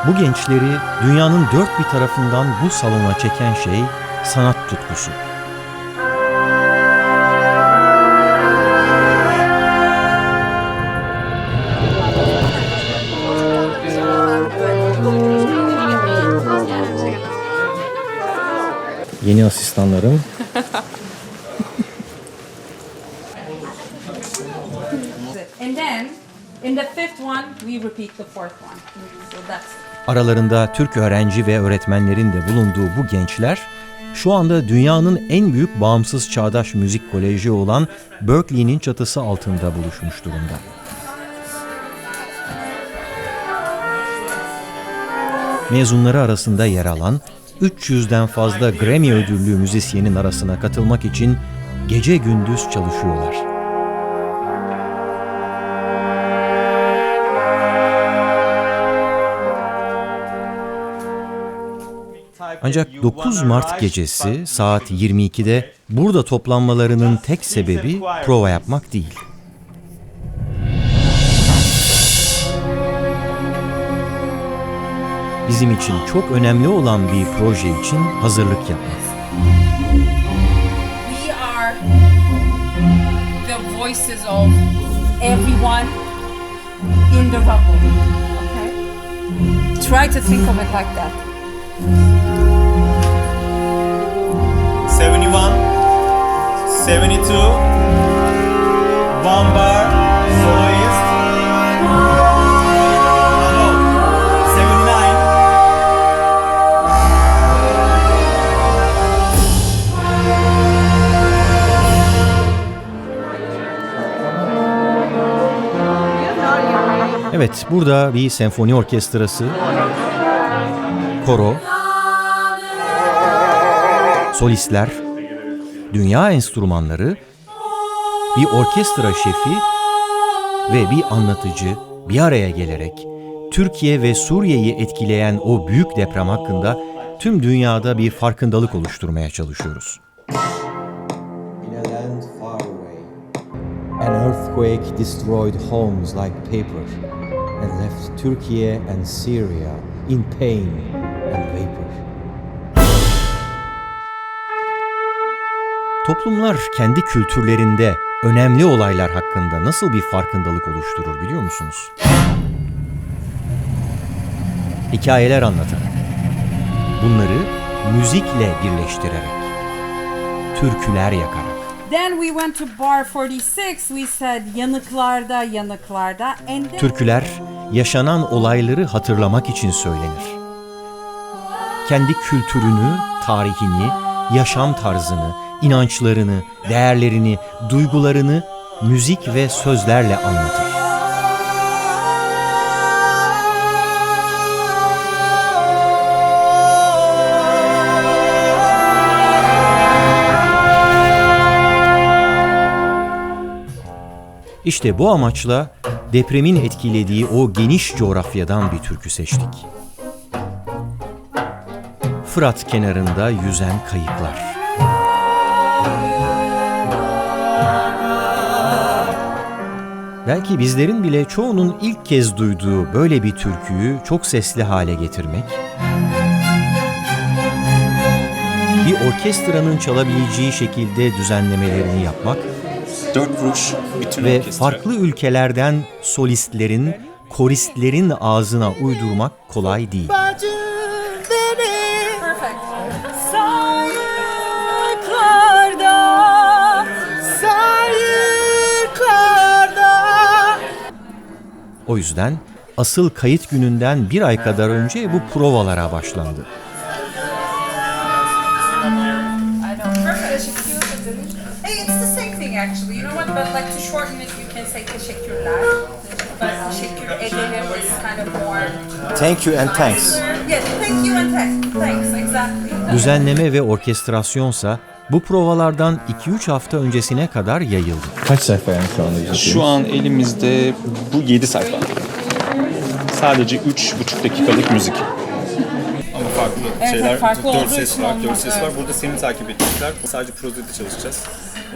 Bu gençleri dünyanın dört bir tarafından bu salona çeken şey sanat tutkusu. Yeni asistanlarım. And then, in the fifth one, we repeat the fourth one. So that's it. Aralarında Türk öğrenci ve öğretmenlerin de bulunduğu bu gençler, şu anda dünyanın en büyük bağımsız çağdaş müzik koleji olan Berklee'nin çatısı altında buluşmuş durumda. Mezunları arasında yer alan 300'den fazla Grammy ödüllü müzisyenin arasına katılmak için gece gündüz çalışıyorlar. Ancak 9 Mart gecesi saat 22'de burada toplanmalarının tek sebebi prova yapmak değil. Bizim için çok önemli olan bir proje için hazırlık yapmak. We are the voices of everyone in the rubble. Okay? Try to think of it like that. 71, 72, one bar, soloist. Hello, 79. Evet, burada bir senfoni orkestrası, koro, solistler, dünya enstrümanları, bir orkestra şefi ve bir anlatıcı bir araya gelerek Türkiye ve Suriye'yi etkileyen o büyük deprem hakkında tüm dünyada bir farkındalık oluşturmaya çalışıyoruz. In a land far away, an earthquake destroyed homes like paper and left Turkey and Syria in pain and vapor. Toplumlar kendi kültürlerinde önemli olaylar hakkında nasıl bir farkındalık oluşturur biliyor musunuz? Hikayeler anlatarak, bunları müzikle birleştirerek, türküler yakarak. Then we went to bar 46. We said yanıklarda, yanıklarda. And then Türküler yaşanan olayları hatırlamak için söylenir. Kendi kültürünü, tarihini, yaşam tarzını, inançlarını, değerlerini, duygularını müzik ve sözlerle anlatır. İşte bu amaçla depremin etkilediği o geniş coğrafyadan bir türkü seçtik. Fırat kenarında yüzen kayıklar. Belki bizlerin bile çoğunun ilk kez duyduğu böyle bir türküyü çok sesli hale getirmek, bir orkestranın çalabileceği şekilde düzenlemelerini yapmak Dört vuruş, bütün ve orkestra. farklı ülkelerden solistlerin, koristlerin ağzına uydurmak kolay değil. perfect. O yüzden asıl kayıt gününden bir ay kadar önce bu provalara başlandı. Hey, it's the same thing actually. You know what? But like to shorten it, you can say teşekkürler. But teşekkür ederim is kind of more. Thank you and thanks. Yes, thank you and thanks. Exactly. Düzenleme ve orkestrasyonsa bu provalardan 2-3 hafta öncesine kadar yayıldı. Kaç sayfa yani şu anda yazıyorsunuz? Şu an elimizde bu 7 sayfa. Sadece 3,5 dakikalık müzik. Ama farklı şeyler, farklı 4 olduğu ses için var, 4 olmaz, ses evet. var. Burada seni takip edecekler. Sadece prozede çalışacağız.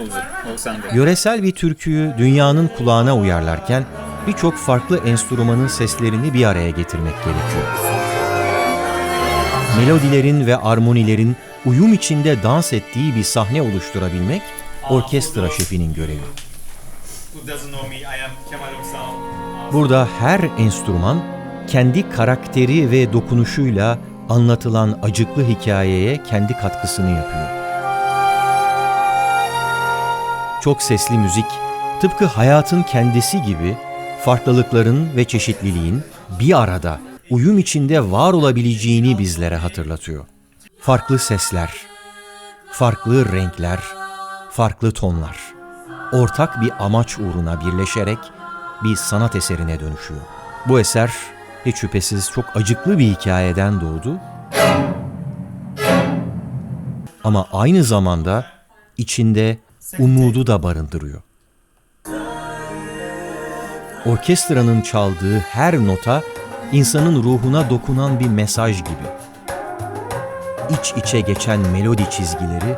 Olacak, o sende. Yöresel bir türküyü dünyanın kulağına uyarlarken birçok farklı enstrümanın seslerini bir araya getirmek gerekiyor. melodilerin ve armonilerin uyum içinde dans ettiği bir sahne oluşturabilmek orkestra şefinin görevi. Burada her enstrüman kendi karakteri ve dokunuşuyla anlatılan acıklı hikayeye kendi katkısını yapıyor. Çok sesli müzik, tıpkı hayatın kendisi gibi farklılıkların ve çeşitliliğin bir arada, uyum içinde var olabileceğini bizlere hatırlatıyor. Farklı sesler, farklı renkler, farklı tonlar, ortak bir amaç uğruna birleşerek bir sanat eserine dönüşüyor. Bu eser hiç şüphesiz çok acıklı bir hikayeden doğdu. Ama aynı zamanda içinde umudu da barındırıyor. Orkestranın çaldığı her nota insanın ruhuna dokunan bir mesaj gibi. İç içe geçen melodi çizgileri,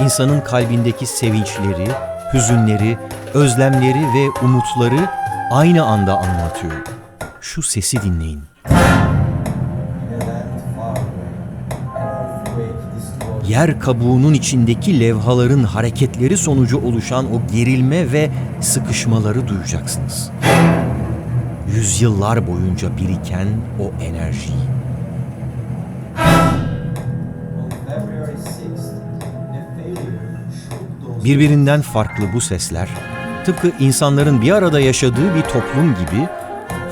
insanın kalbindeki sevinçleri, hüzünleri, özlemleri ve umutları aynı anda anlatıyor. Şu sesi dinleyin. Yer kabuğunun içindeki levhaların hareketleri sonucu oluşan o gerilme ve sıkışmaları duyacaksınız. Yüzyıllar boyunca biriken o enerjiyi. Birbirinden farklı bu sesler, tıpkı insanların bir arada yaşadığı bir toplum gibi,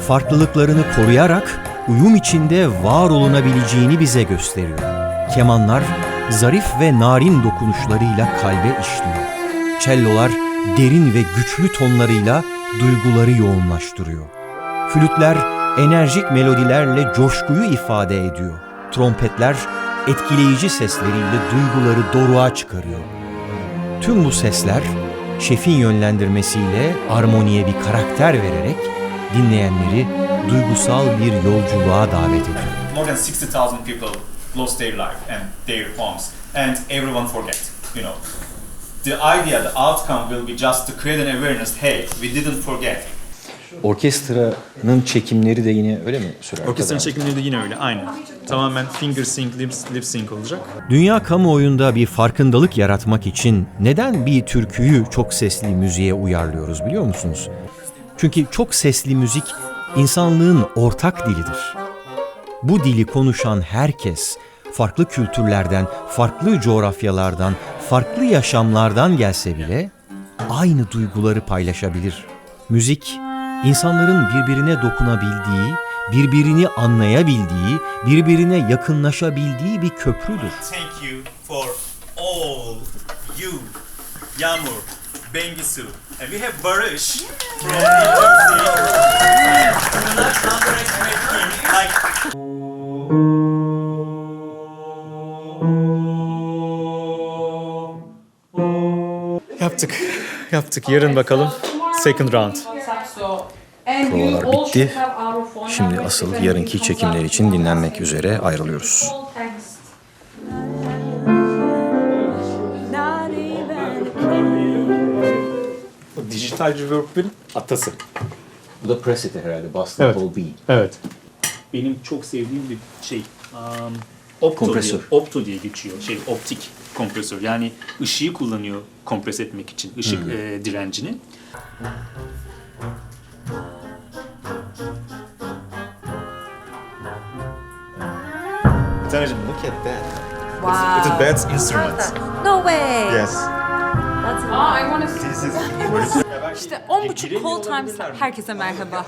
farklılıklarını koruyarak uyum içinde var olunabileceğini bize gösteriyor. Kemanlar zarif ve narin dokunuşlarıyla kalbe işliyor. Cellolar derin ve güçlü tonlarıyla duyguları yoğunlaştırıyor. Flütler enerjik melodilerle coşkuyu ifade ediyor. Trompetler etkileyici sesleriyle duyguları doruğa çıkarıyor. Tüm bu sesler şefin yönlendirmesiyle armoniye bir karakter vererek dinleyenleri duygusal bir yolculuğa davet ediyor. More than 60,000 people lost their life and their homes, and everyone forget, you know. The idea, the outcome will be just to create an awareness, hey, we didn't forget. Orkestranın çekimleri de yine öyle mi sürer? Orkestranın çekimleri de yine öyle, aynen. Tamamen finger sync, lip sync olacak. Dünya kamuoyunda bir farkındalık yaratmak için neden bir türküyü çok sesli müziğe uyarlıyoruz biliyor musunuz? Çünkü çok sesli müzik insanlığın ortak dilidir. Bu dili konuşan herkes farklı kültürlerden, farklı coğrafyalardan, farklı yaşamlardan gelse bile aynı duyguları paylaşabilir. Müzik, insanların birbirine dokunabildiği, birbirini anlayabildiği, birbirine yakınlaşabildiği bir köprüdür. Thank you for all you, Yağmur, Bengisu, and we have Barış from New Jersey. Do not underestimate him. Like Yaptık. Yarın bakalım. Second round. Provalar bitti. Şimdi asıl yarınki çekimler için dinlenmek üzere ayrılıyoruz. Dijital reverb'in atası. Bu da preset herhalde, Boston Evet. Hall B. Evet. Benim çok sevdiğim bir şey. Kompresör. Opto diye geçiyor. Optik kompresör. Yani ışığı kullanıyor kompres etmek için. Işık direncini. Tanrıcığım, look at that. Wow. It's a bad instrument. No way. Yes. That's I want to see. This is İşte 10.5 Call Times'la herkese merhaba.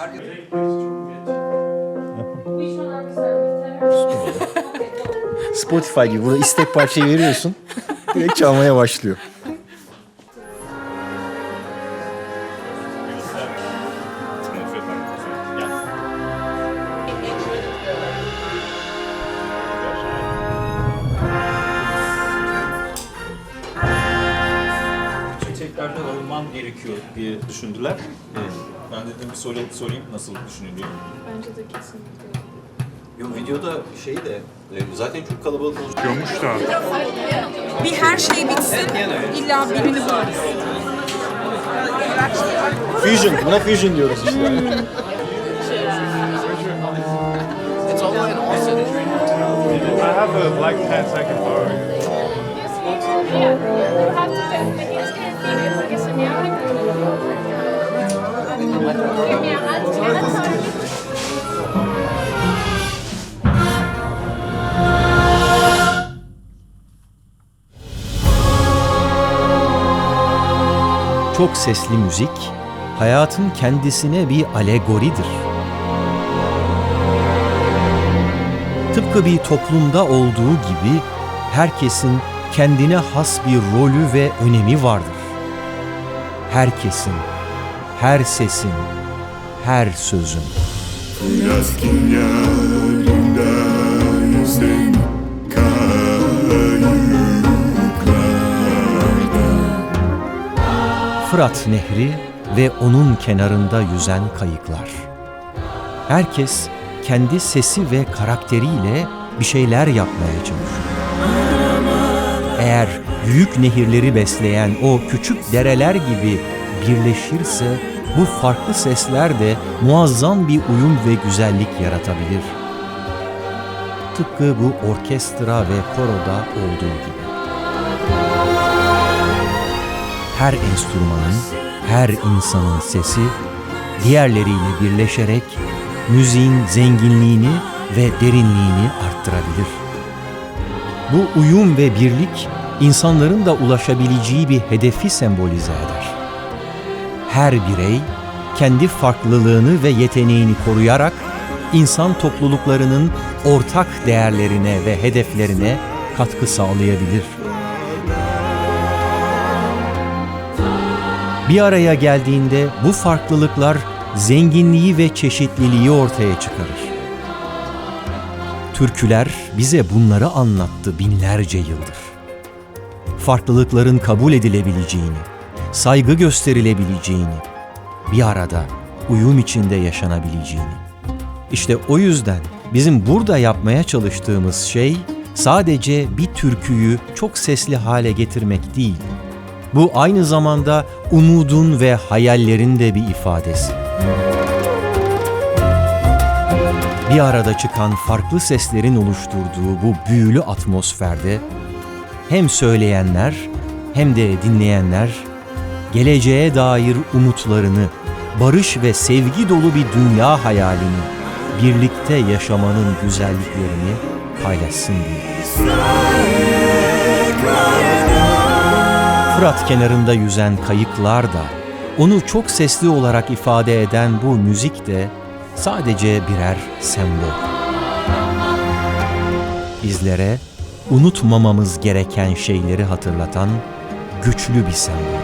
Spotify gibi burada istek parçayı veriyorsun, direkt çalmaya başlıyor. Tekrardan alınman gerekiyor diye düşündüler. Ben dedim bir sorayım nasıl düşünülüyor. Bence de kesinlikle. Yok, videoda zaten çok kalabalık olmuş. Bir her şey bitsin, illa birini buluruz. Fusion, buna fusion diyoruz işte. have a like 10-second bar. Çok sesli müzik, hayatın kendisine bir alegoridir. Tıpkı bir toplumda olduğu gibi herkesin kendine has bir rolü ve önemi vardır. Herkesin, her sesin, her sözün. Yazgın yarında yüzen kayıklarda. Fırat Nehri ve onun kenarında yüzen kayıklar. Herkes kendi sesi ve karakteriyle bir şeyler yapmaya çalışıyor. Eğer büyük nehirleri besleyen o küçük dereler gibi birleşirse bu farklı sesler de muazzam bir uyum ve güzellik yaratabilir. Tıpkı bu orkestra ve koroda olduğu gibi. Her enstrümanın, her insanın sesi diğerleriyle birleşerek müziğin zenginliğini ve derinliğini arttırabilir. Bu uyum ve birlik insanların da ulaşabileceği bir hedefi sembolize eder. Her birey kendi farklılığını ve yeteneğini koruyarak insan topluluklarının ortak değerlerine ve hedeflerine katkı sağlayabilir. Bir araya geldiğinde bu farklılıklar zenginliği ve çeşitliliği ortaya çıkarır. Türküler bize bunları anlattı binlerce yıldır. Farklılıkların kabul edilebileceğini, saygı gösterilebileceğini, bir arada uyum içinde yaşanabileceğini. İşte o yüzden bizim burada yapmaya çalıştığımız şey sadece bir türküyü çok sesli hale getirmek değil. Bu aynı zamanda umudun ve hayallerin de bir ifadesi. Bir arada çıkan farklı seslerin oluşturduğu bu büyülü atmosferde hem söyleyenler hem de dinleyenler geleceğe dair umutlarını, barış ve sevgi dolu bir dünya hayalini, birlikte yaşamanın güzelliklerini paylaşsın diye. Fırat kenarında yüzen kayıklar da, onu çok sesli olarak ifade eden bu müzik de sadece birer sembol. Bizlere unutmamamız gereken şeyleri hatırlatan güçlü bir sembol.